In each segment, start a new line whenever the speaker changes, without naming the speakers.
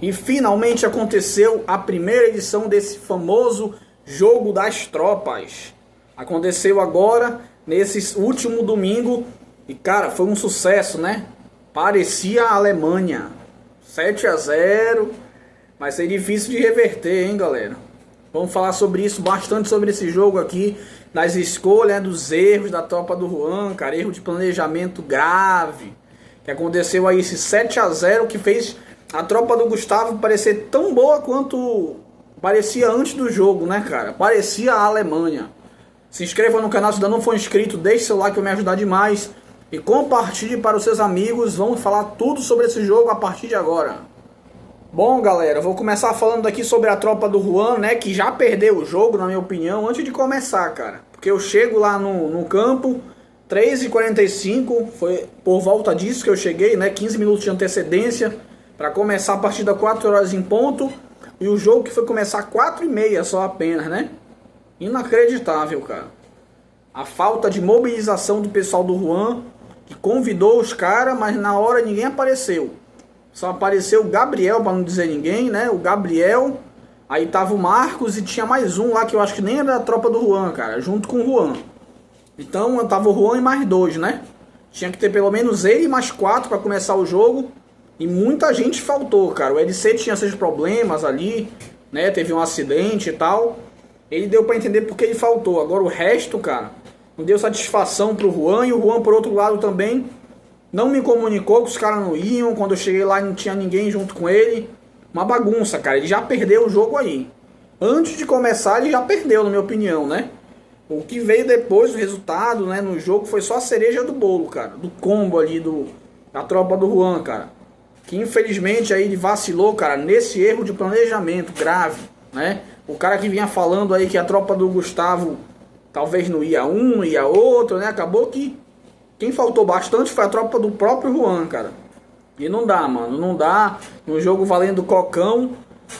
E finalmente aconteceu a primeira edição desse famoso Jogo das Tropas. Aconteceu agora, nesse último domingo, e cara, foi um sucesso, né? Parecia a Alemanha. 7-0, vai ser difícil de reverter, hein, galera? Vamos falar sobre isso, bastante sobre esse jogo aqui, das escolhas, dos erros da tropa do Juan, cara, erro de planejamento grave, que aconteceu aí esse 7-0 que fez a tropa do Gustavo parecer tão boa quanto parecia antes do jogo, né, cara? Parecia a Alemanha. Se inscreva no canal se ainda não for inscrito, deixe seu like que vai me ajudar demais e compartilhe para os seus amigos. Vamos falar tudo sobre esse jogo a partir de agora. Bom, galera, vou começar falando aqui sobre a tropa do Juan, né, que já perdeu o jogo, na minha opinião, antes de começar, cara. Porque eu chego lá no campo, 3h45, foi por volta disso que eu cheguei, né, 15 minutos de antecedência, para começar a partida 4 horas em ponto, e o jogo que foi começar 4h30 só apenas, né? Inacreditável, cara. A falta de mobilização do pessoal do Juan, que convidou os caras, mas na hora ninguém apareceu. Só apareceu o Gabriel, para não dizer ninguém, né? O Gabriel, aí tava o Marcos e tinha mais um lá que eu acho que nem era da tropa do Juan, cara, junto com o Juan. Então tava o Juan e mais dois, né? Tinha que ter pelo menos ele e mais 4 para começar o jogo. E muita gente faltou, cara. O LC tinha seus problemas ali, né? Teve um acidente e tal. Ele deu pra entender porque ele faltou. Agora o resto, cara, não deu satisfação pro Juan. E o Juan, por outro lado, também não me comunicou que os caras não iam. Quando eu cheguei lá não tinha ninguém junto com ele. Uma bagunça, cara. Ele já perdeu o jogo aí. Antes de começar, ele já perdeu, na minha opinião, né? O que veio depois, o resultado, né, no jogo, foi só a cereja do bolo, cara. Do combo ali da tropa do Juan, cara. Que infelizmente aí ele vacilou, cara, nesse erro de planejamento grave, né? O cara que vinha falando aí que a tropa do Gustavo talvez não ia um, ia outro, né? Acabou que quem faltou bastante foi a tropa do próprio Juan, cara. E não dá, mano, não dá. No jogo valendo cocão,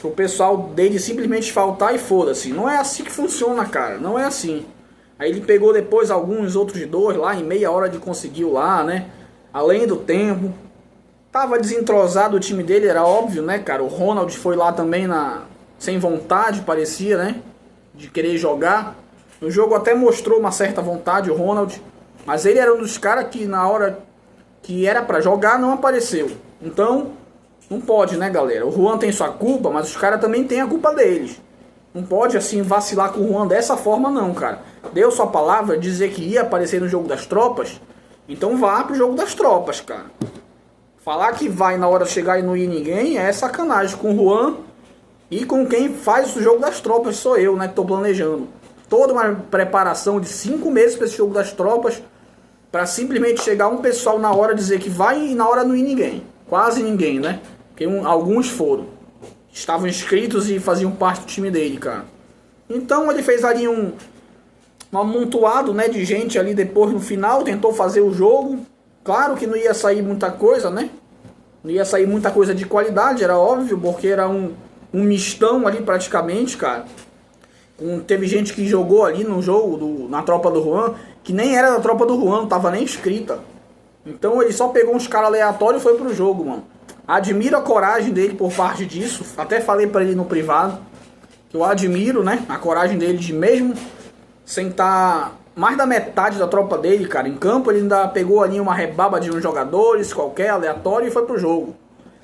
o pessoal dele simplesmente faltar e foda-se. Não é assim que funciona, cara, não é assim. Aí ele pegou depois alguns outros dois lá, em meia hora de conseguiu lá, né? Além do tempo. Tava desentrosado o time dele, era óbvio, né, cara? O Ronald foi lá também sem vontade, parecia, né? De querer jogar. O jogo até mostrou uma certa vontade, o Ronald. Mas ele era um dos caras que na hora que era pra jogar não apareceu. Então, não pode, né, galera? O Juan tem sua culpa, mas os caras também têm a culpa deles. Não pode, assim, vacilar com o Juan dessa forma, não, cara. Deu sua palavra, dizer que ia aparecer no jogo das tropas. Então vá pro jogo das tropas, cara. Falar que vai na hora de chegar e não ir ninguém é sacanagem com o Juan e com quem faz o jogo das tropas, sou eu, né, que tô planejando. Toda uma preparação de 5 meses para esse jogo das tropas, para simplesmente chegar um pessoal na hora dizer que vai e na hora não ir ninguém. Quase ninguém, né? Porque alguns foram. Estavam inscritos e faziam parte do time dele, cara. Então ele fez ali um amontoado, né, de gente ali depois no final, tentou fazer o jogo. Claro que não ia sair muita coisa, né? Não ia sair muita coisa de qualidade, era óbvio, porque era um mistão ali praticamente, cara. Teve gente que jogou ali no jogo, na tropa do Juan, que nem era da tropa do Juan, não tava nem inscrita. Então ele só pegou uns caras aleatórios e foi pro jogo, mano. Admiro a coragem dele por parte disso. Até falei pra ele no privado que eu admiro, né? A coragem dele de mesmo sem estar mais da metade da tropa dele, cara, em campo, ele ainda pegou ali uma rebaba de uns jogadores qualquer, aleatório, e foi pro jogo.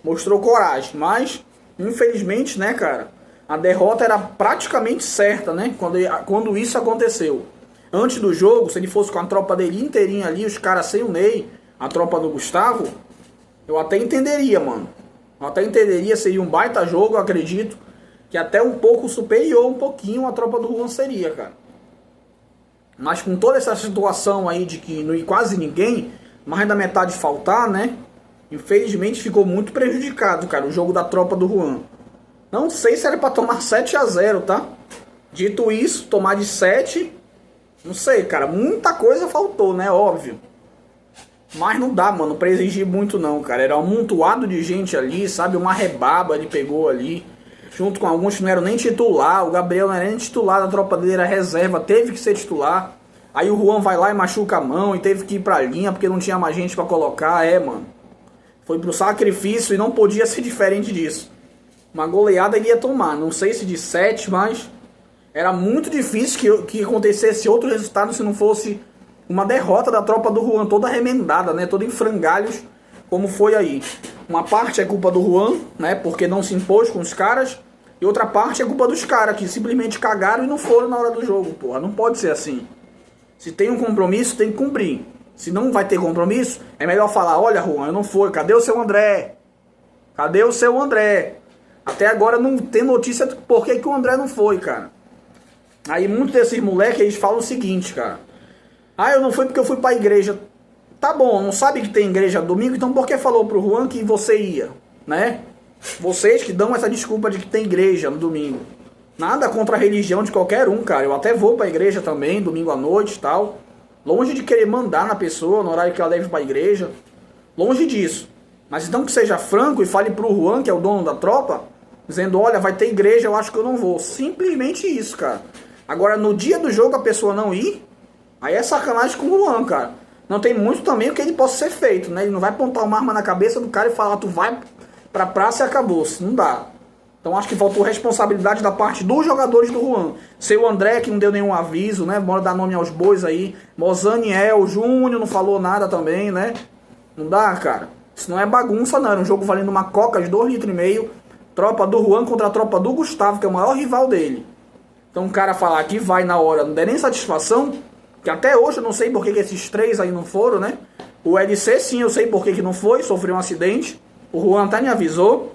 Mostrou coragem, mas, infelizmente, né, cara, a derrota era praticamente certa, né, quando isso aconteceu. Antes do jogo, se ele fosse com a tropa dele inteirinha ali, os caras sem o Ney, a tropa do Gustavo, eu até entenderia, mano. Eu até entenderia, seria um baita jogo, eu acredito, que até um pouco superior, um pouquinho, a tropa do Juan seria, cara. Mas com toda essa situação aí de que não ia quase ninguém, mais da metade faltar, né? Infelizmente ficou muito prejudicado, cara, o jogo da tropa do Juan. Não sei se era pra tomar 7-0, tá? Dito isso, tomar de 7, não sei, cara, muita coisa faltou, né? Óbvio. Mas não dá, mano, pra exigir muito não, cara. Era um amontoado de gente ali, sabe? Uma rebaba ele pegou ali. Junto com alguns que não eram nem titular. O Gabriel não era nem titular da tropa dele, era reserva, teve que ser titular. Aí o Juan vai lá e machuca a mão e teve que ir pra linha porque não tinha mais gente pra colocar. Mano. Foi pro sacrifício e não podia ser diferente disso. uma goleada ele ia tomar. Não sei se de 7, mas era muito difícil que acontecesse outro resultado se não fosse uma derrota da tropa do Juan, toda remendada, né? Toda em frangalhos, como foi aí. Uma parte é culpa do Juan, né? Porque não se impôs com os caras. E outra parte é culpa dos caras, que simplesmente cagaram e não foram na hora do jogo, porra. Não pode ser assim. Se tem um compromisso, tem que cumprir. Se não vai ter compromisso, é melhor falar: olha, Juan, eu não fui. Cadê o seu André? Cadê o seu André? Até agora não tem notícia do porquê que o André não foi, cara. Aí muitos desses moleques, eles falam o seguinte, cara: ah, eu não fui porque eu fui pra igreja. Tá bom, não sabe que tem igreja domingo, então por que falou pro Juan que você ia, né? Vocês que dão essa desculpa de que tem igreja no domingo. Nada contra a religião de qualquer um, cara. Eu até vou pra igreja também, domingo à noite e tal. Longe de querer mandar na pessoa no horário que ela deve ir pra igreja. Longe disso. Mas então que seja franco e fale pro Juan, que é o dono da tropa, dizendo: olha, vai ter igreja, eu acho que eu não vou. Simplesmente isso, cara. Agora, no dia do jogo a pessoa não ir, aí é sacanagem com o Juan, cara. Não tem muito também o que ele possa ser feito, né? Ele não vai apontar uma arma na cabeça do cara e falar: tu vai pra praça e acabou-se. Não dá. Então acho que faltou responsabilidade da parte dos jogadores do Juan. Seu André, que não deu nenhum aviso, né? Bora dar nome aos bois aí. Mozaniel Júnior não falou nada também, né? Não dá, cara. Isso não é bagunça, não. Era um jogo valendo uma coca de 2,5 litros. Tropa do Juan contra a tropa do Gustavo, que é o maior rival dele. Então o cara falar que vai na hora, não der nem satisfação, que até hoje eu não sei por que esses 3 aí não foram, né? O LC, sim, eu sei por que não foi, sofreu um acidente. O Juan até me avisou.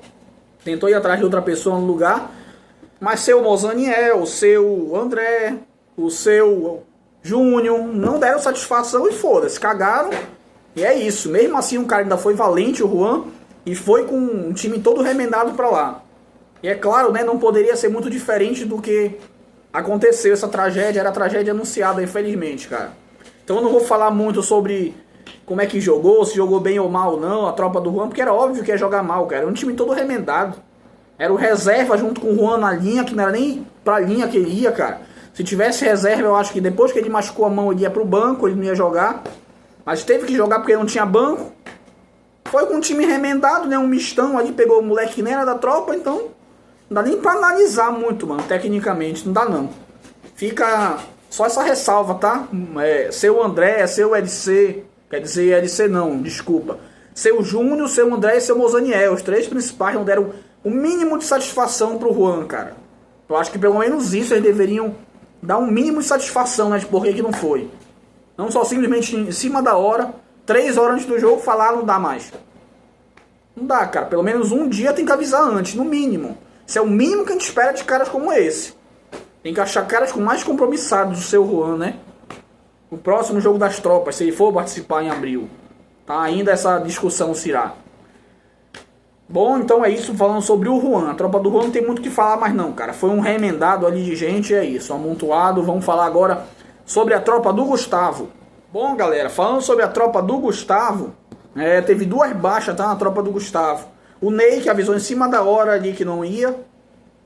Tentou ir atrás de outra pessoa no lugar. Mas seu Mozaniel, o seu André, o seu Júnior não deram satisfação e foda-se, cagaram. E é isso. Mesmo assim o cara ainda foi valente, o Juan, e foi com um time todo remendado pra lá. E é claro, né, não poderia ser muito diferente do que aconteceu. Essa tragédia era a tragédia anunciada, infelizmente, cara. Então eu não vou falar muito sobre como é que jogou, se jogou bem ou mal ou não, a tropa do Juan, porque era óbvio que ia jogar mal, cara. Era um time todo remendado. Era o reserva junto com o Juan na linha, que não era nem pra linha que ele ia, cara. Se tivesse reserva, eu acho que depois que ele machucou a mão, ele ia pro banco, ele não ia jogar. Mas teve que jogar porque não tinha banco. Foi com um time remendado, né? Um mistão ali, pegou o moleque que nem era da tropa, então não dá nem pra analisar muito, mano, tecnicamente. Não dá, não. Fica só essa ressalva, tá? Seu André, seu LC... Quer dizer, LC não, desculpa. Seu Júnior, seu André e seu Mozaniel. Os 3 principais não deram o mínimo de satisfação pro Juan, cara. Eu acho que pelo menos isso eles deveriam dar um mínimo de satisfação, né? De por que não foi. Não só simplesmente em cima da hora, 3 horas antes do jogo, falar: não dá mais. Não dá, cara. Pelo menos um dia tem que avisar antes, no mínimo. Isso é o mínimo que a gente espera de caras como esse. Tem que achar caras com mais compromissados do seu Juan, né? O próximo jogo das tropas, se ele for participar em abril. Tá? Ainda essa discussão se irá. Bom, então é isso, falando sobre o Juan. A tropa do Juan não tem muito o que falar mais não, cara. Foi um remendado ali de gente, é isso, amontoado. Vamos falar agora sobre a tropa do Gustavo. Bom, galera, falando sobre a tropa do Gustavo, teve 2 baixas, tá, na tropa do Gustavo. O Ney, que avisou em cima da hora ali que não ia.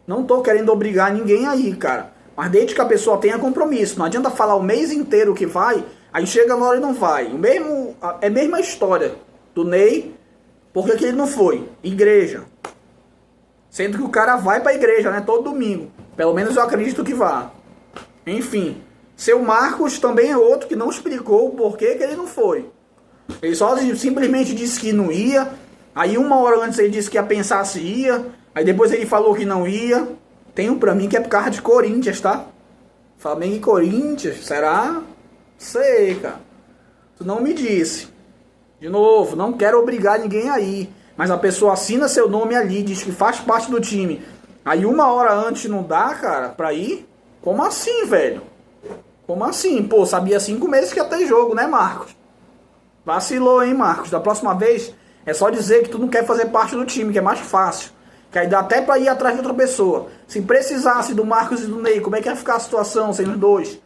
Não tô querendo obrigar ninguém aí, cara. Mas desde que a pessoa tenha compromisso. Não adianta falar o mês inteiro que vai, aí chega na hora e não vai. É a mesma história do Ney. Por que ele não foi? Igreja. Sendo que o cara vai pra igreja, né? Todo domingo. Pelo menos eu acredito que vá. Enfim. Seu Marcos também é outro que não explicou o porquê que ele não foi. Ele só simplesmente disse que não ia. Aí 1 hora antes ele disse que ia pensar se ia. Aí depois ele falou que não ia. Tem um pra mim que é por causa de Corinthians, tá? Flamengo e Corinthians, será? Sei, cara. Tu não me disse. De novo, não quero obrigar ninguém aí. Mas a pessoa assina seu nome ali, diz que faz parte do time. Aí 1 hora antes não dá, cara, pra ir? Como assim, velho? Como assim? Pô, sabia 5 meses que ia ter jogo, né, Marcos? Vacilou, hein, Marcos? Da próxima vez, é só dizer que tu não quer fazer parte do time, que é mais fácil. Que aí dá até pra ir atrás de outra pessoa. Se precisasse do Marcos e do Ney, como é que ia ficar a situação sem os 2?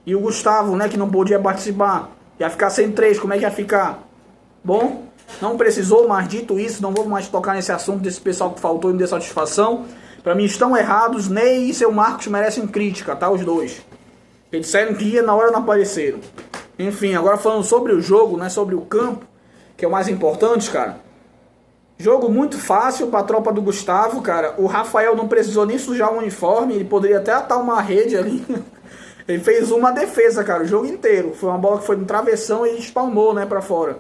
E o Gustavo, né, que não podia participar. Ia ficar sem 3, como é que ia ficar? Bom, não precisou, mas dito isso, não vou mais tocar nesse assunto desse pessoal que faltou e me deu satisfação. Pra mim estão errados, Ney e seu Marcos merecem crítica, tá? Os 2. Eles disseram que ia, na hora não apareceram. Enfim, agora falando sobre o jogo, né, sobre o campo, que é o mais importante, cara. Jogo muito fácil para a tropa do Gustavo, cara. O Rafael não precisou nem sujar o uniforme, ele poderia até atar uma rede ali. Ele fez uma defesa, cara, o jogo inteiro. Foi uma bola que foi no travessão e ele espalmou, né, para fora.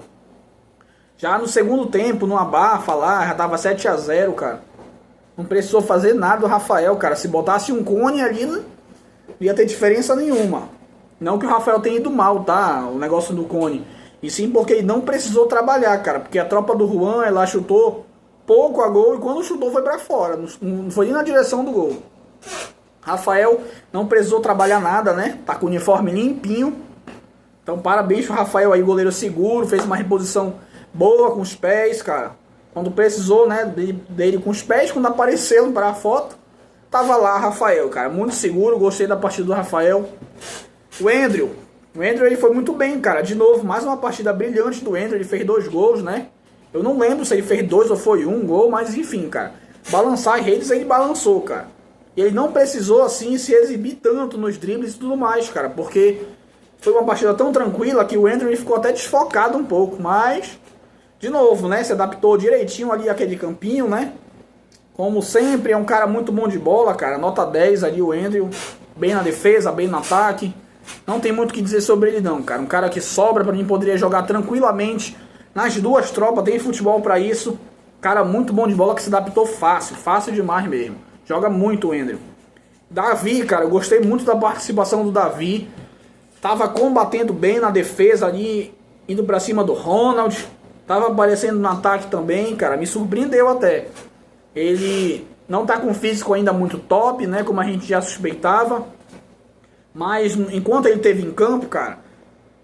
Já no segundo tempo, numa abafa lá, já tava 7-0, cara. Não precisou fazer nada o Rafael, cara. Se botasse um cone ali, não ia ter diferença nenhuma. Não que o Rafael tenha ido mal, tá? O negócio do cone. E sim porque ele não precisou trabalhar, cara. Porque a tropa do Juan, ela chutou pouco a gol. E quando chutou foi pra fora. Não foi nem na direção do gol. Rafael não precisou trabalhar nada, né? Tá com o uniforme limpinho. Então parabéns pro Rafael aí, goleiro seguro. Fez uma reposição boa com os pés, cara. Quando precisou, né, dele com os pés, quando apareceu para a foto, tava lá Rafael, cara. Muito seguro, gostei da partida do Rafael. O Andrew ele foi muito bem, cara. De novo, mais uma partida brilhante do Andrew. Ele fez 2 gols, né? Eu não lembro se ele fez 2 ou foi 1 gol, mas enfim, cara. Balançar as redes, ele balançou, cara. E ele não precisou, assim, se exibir tanto nos dribles e tudo mais, cara. Porque foi uma partida tão tranquila que o Andrew ficou até desfocado um pouco, mas... De novo, né? Se adaptou direitinho ali àquele campinho, né? Como sempre, é um cara muito bom de bola, cara. Nota 10 ali o Andrew. Bem na defesa, bem no ataque. Não tem muito o que dizer sobre ele não, cara. Um cara que sobra pra mim, poderia jogar tranquilamente nas duas tropas. Tem futebol pra isso. Cara muito bom de bola que se adaptou fácil. Fácil demais mesmo. Joga muito o Andrew. Davi, cara, eu gostei muito da participação do Davi. Tava combatendo bem na defesa ali. Indo pra cima do Ronald. Tava aparecendo no ataque também, cara. Me surpreendeu até. Ele não tá com físico ainda muito top, né? Como a gente já suspeitava. Mas enquanto ele esteve em campo, cara,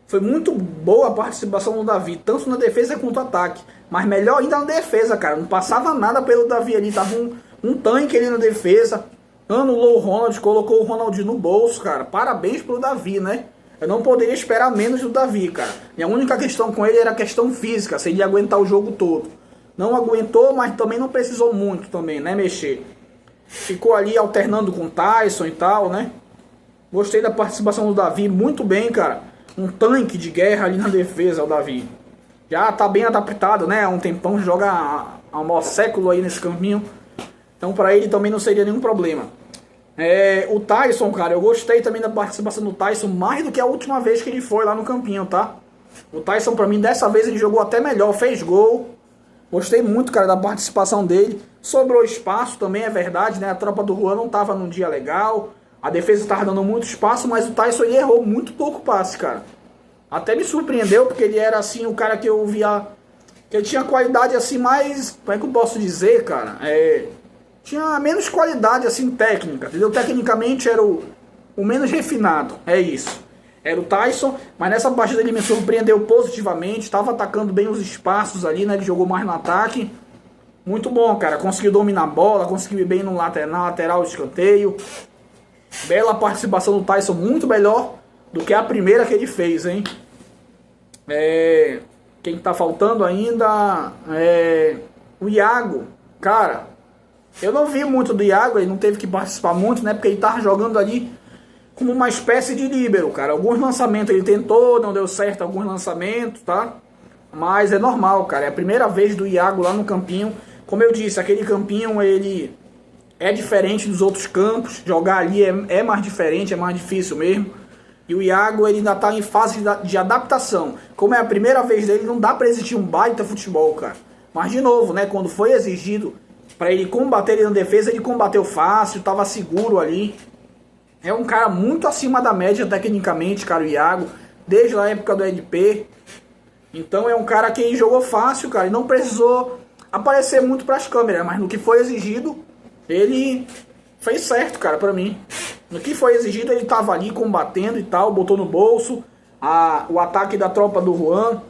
foi muito boa a participação do Davi. Tanto na defesa quanto no ataque. Mas melhor ainda na defesa, cara. Não passava nada pelo Davi ali. Tava um tanque ali na defesa. Anulou o Ronald, colocou o Ronald no bolso, cara. Parabéns pro Davi, né? Eu não poderia esperar menos do Davi, cara. Minha única questão com ele era a questão física, se ele ia aguentar o jogo todo. Não aguentou, mas também não precisou muito também, né, mexer. Ficou ali alternando com o Tyson e tal, né? Gostei da participação do Davi, muito bem, cara. Um tanque de guerra ali na defesa, o Davi. Já tá bem adaptado, né? Há um tempão, joga há um século aí nesse caminho. Então pra ele também não seria nenhum problema. O Tyson, cara, eu gostei também da participação do Tyson mais do que a última vez que ele foi lá no campinho, tá? O Tyson, pra mim, dessa vez ele jogou até melhor, fez gol. Gostei muito, cara, da participação dele. Sobrou espaço também, é verdade, né? A tropa do Juan não tava num dia legal. A defesa tava dando muito espaço, mas o Tyson ele errou muito pouco passe, cara. Até me surpreendeu, porque ele era, assim, o cara que eu via... Que ele tinha qualidade, assim, mais... Como é que eu posso dizer, cara? Tinha menos qualidade, assim, técnica, entendeu? Tecnicamente era o menos refinado, é isso. Era o Tyson, mas nessa partida ele me surpreendeu positivamente, estava atacando bem os espaços ali, né? Ele jogou mais no ataque. Muito bom, cara. Conseguiu dominar a bola, conseguiu ir bem na lateral do escanteio. Bela participação do Tyson, muito melhor do que a primeira que ele fez, hein? Quem tá faltando ainda é o Iago, cara. Eu não vi muito do Iago, ele não teve que participar muito, né? Porque ele tava jogando ali como uma espécie de líbero, cara. Alguns lançamentos ele tentou, não deu certo alguns lançamentos, tá? Mas é normal, cara. É a primeira vez do Iago lá no campinho. Como eu disse, aquele campinho, ele é diferente dos outros campos. Jogar ali é mais diferente, é mais difícil mesmo. E o Iago, ele ainda tá em fase de adaptação. Como é a primeira vez dele, não dá pra exigir um baita futebol, cara. Mas, de novo, né? Quando foi exigido pra ele combater ele na defesa, ele combateu fácil, tava seguro ali. É um cara muito acima da média tecnicamente, cara, o Iago. Desde a época do EDP. Então é um cara que jogou fácil, cara. E não precisou aparecer muito pras câmeras. Mas no que foi exigido, ele fez certo, cara, pra mim. No que foi exigido, ele tava ali combatendo e tal. Botou no bolso o ataque da tropa do Juan.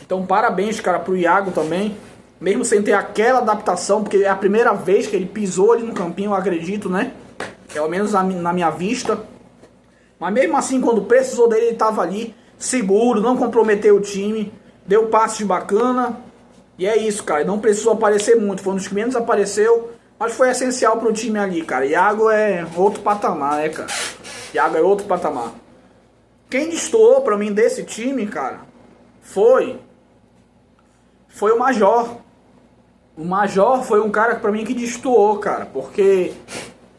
Então parabéns, cara, pro Iago também. Mesmo sem ter aquela adaptação, porque é a primeira vez que ele pisou ali no campinho, eu acredito, né? Pelo menos na minha vista. Mas mesmo assim, quando precisou dele, ele estava ali, seguro, não comprometeu o time. Deu passes bacana. E é isso, cara. Não precisou aparecer muito. Foi um dos que menos apareceu. Mas foi essencial pro time ali, cara. Iago é outro patamar, né, cara? Iago é outro patamar. Quem destoou pra mim desse time, cara, foi o Major. O Major foi um cara pra mim que destoou, cara, porque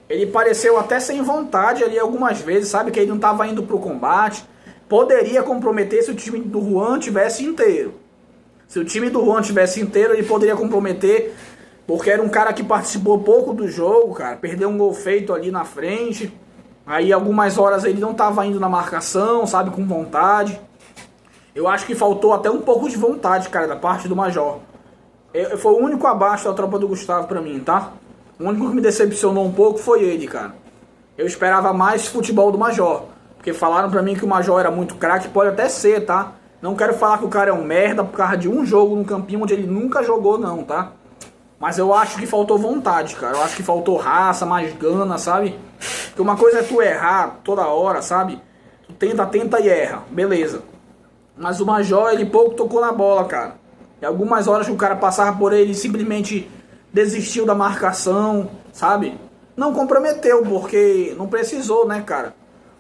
ele pareceu até sem vontade ali algumas vezes, sabe? Que ele não tava indo pro combate. Poderia comprometer se o time do Juan tivesse inteiro. Se o time do Juan tivesse inteiro, ele poderia comprometer, porque era um cara que participou pouco do jogo, cara. Perdeu um gol feito ali na frente. Aí algumas horas ele não tava indo na marcação, sabe? Com vontade. Eu acho que faltou até um pouco de vontade, cara, da parte do Major. Foi o único abaixo da tropa do Gustavo pra mim, tá? O único que me decepcionou um pouco foi ele, cara. Eu esperava mais futebol do Major. Porque falaram pra mim que o Major era muito craque, pode até ser, tá? Não quero falar que o cara é um merda por causa de um jogo no campinho onde ele nunca jogou, não, tá? Mas eu acho que faltou vontade, cara. Eu acho que faltou raça, mais gana, sabe? Porque uma coisa é tu errar toda hora, sabe? Tu tenta e erra, beleza. Mas o Major, ele pouco tocou na bola, cara. E algumas horas que o cara passava por ele, simplesmente desistiu da marcação, sabe? Não comprometeu, porque não precisou, né, cara?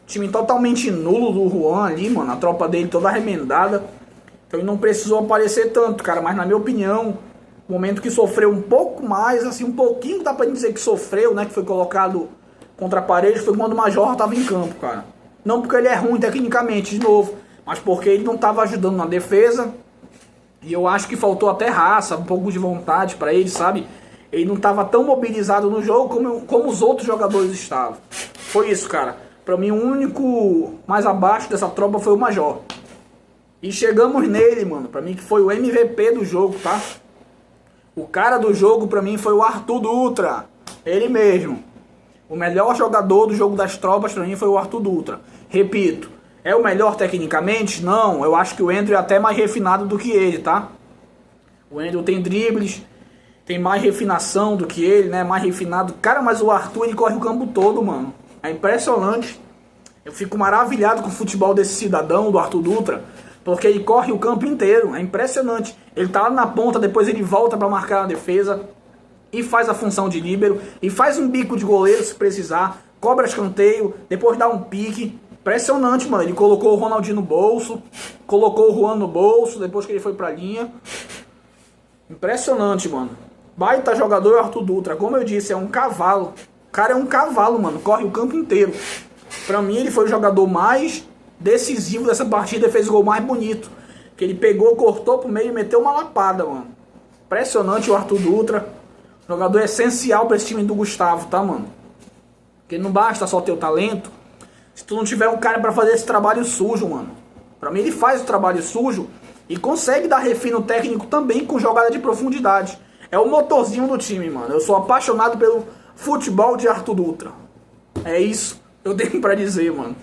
Time totalmente nulo do Juan ali, mano. A tropa dele toda arremendada. Então ele não precisou aparecer tanto, cara. Mas na minha opinião, o momento que sofreu um pouco mais, assim, um pouquinho dá pra dizer que sofreu, né? Que foi colocado contra a parede, foi quando o Major tava em campo, cara. Não porque ele é ruim tecnicamente, de novo, mas porque ele não tava ajudando na defesa. E eu acho que faltou até raça, um pouco de vontade pra ele, sabe? Ele não tava tão mobilizado no jogo como os outros jogadores estavam. Foi isso, cara. Pra mim, o único mais abaixo dessa tropa foi o Major. E chegamos nele, mano. Pra mim, que foi o MVP do jogo, tá? O cara do jogo, pra mim, foi o Arthur Dutra. Ele mesmo. O melhor jogador do jogo das tropas, pra mim, foi o Arthur Dutra. Repito, é o melhor tecnicamente? Não. Eu acho que o Andrew é até mais refinado do que ele, tá? O Andrew tem dribles, tem mais refinação do que ele, né? Mais refinado. Cara, mas o Arthur, ele corre o campo todo, mano. É impressionante. Eu fico maravilhado com o futebol desse cidadão, do Arthur Dutra, porque ele corre o campo inteiro. É impressionante. Ele tá lá na ponta, depois ele volta pra marcar na defesa e faz a função de líbero e faz um bico de goleiro se precisar, cobra escanteio, depois dá um pique. Impressionante, mano. Ele colocou o Ronaldinho no bolso, colocou o Juan no bolso depois que ele foi pra linha. Impressionante, mano. Baita jogador Arthur Dutra. Como eu disse, é um cavalo. O cara é um cavalo, mano. Corre o campo inteiro. Pra mim, ele foi o jogador mais decisivo dessa partida e fez o gol mais bonito. Que ele pegou, cortou pro meio e meteu uma lapada, mano. Impressionante o Arthur Dutra. Jogador essencial pra esse time do Gustavo, tá, mano? Porque não basta só ter o talento. Se tu não tiver um cara pra fazer esse trabalho sujo, mano. Pra mim, ele faz o trabalho sujo e consegue dar refino técnico também com jogada de profundidade. É o motorzinho do time, mano. Eu sou apaixonado pelo futebol de Arthur Dutra. É isso que eu tenho pra dizer, mano.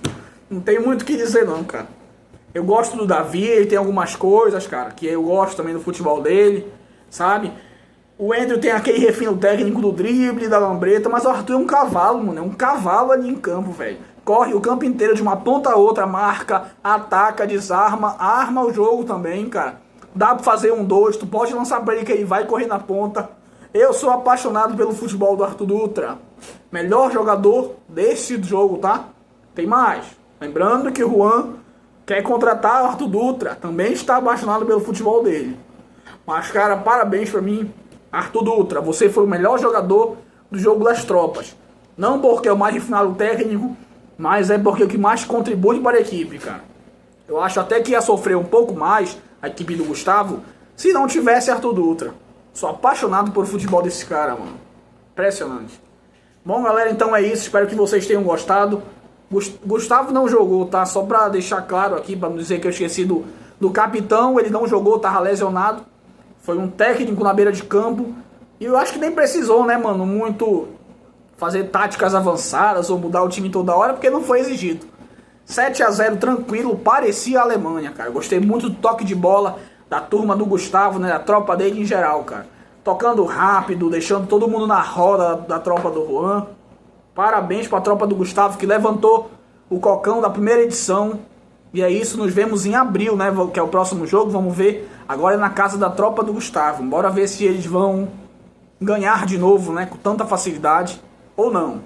Não tem muito o que dizer, não, cara. Eu gosto do Davi, ele tem algumas coisas, cara, que eu gosto também do futebol dele, sabe? O Andrew tem aquele refino técnico do drible, da lambreta, mas o Arthur é um cavalo, mano. É um cavalo ali em campo, velho. Corre o campo inteiro de uma ponta a outra, marca, ataca, desarma, arma o jogo também, cara. Dá pra fazer 1-2, tu pode lançar pra ele que ele vai correr na ponta. Eu sou apaixonado pelo futebol do Arthur Dutra. Melhor jogador desse jogo, tá? Tem mais. Lembrando que o Juan quer contratar o Arthur Dutra. Também está apaixonado pelo futebol dele. Mas, cara, parabéns pra mim. Arthur Dutra, você foi o melhor jogador do jogo das tropas. Não porque é o mais refinado técnico, mas é porque é o que mais contribui para a equipe, cara. Eu acho até que ia sofrer um pouco mais a equipe do Gustavo se não tivesse Arthur Dutra. Sou apaixonado por futebol desse cara, mano. Impressionante. Bom, galera, então é isso. Espero que vocês tenham gostado. Gustavo não jogou, tá? Só pra deixar claro aqui, pra não dizer que eu esqueci do capitão. Ele não jogou, tava lesionado. Foi um técnico na beira de campo. E eu acho que nem precisou, né, mano, muito fazer táticas avançadas ou mudar o time toda hora, porque não foi exigido. 7-0 tranquilo, parecia a Alemanha, cara. Gostei muito do toque de bola da turma do Gustavo, né, da tropa dele em geral, cara. Tocando rápido, deixando todo mundo na roda da tropa do Juan. Parabéns pra tropa do Gustavo, que levantou o cocão da primeira edição. E é isso, nos vemos em abril, né, que é o próximo jogo. Vamos ver agora na casa da tropa do Gustavo. Bora ver se eles vão ganhar de novo, né, com tanta facilidade ou não.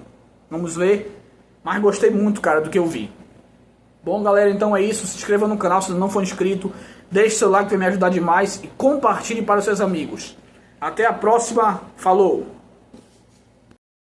Vamos ver. Mas gostei muito, cara, do que eu vi. Bom, galera, então é isso. Se inscreva no canal se não for inscrito. Deixe seu like para me ajudar demais. E compartilhe para os seus amigos. Até a próxima. Falou!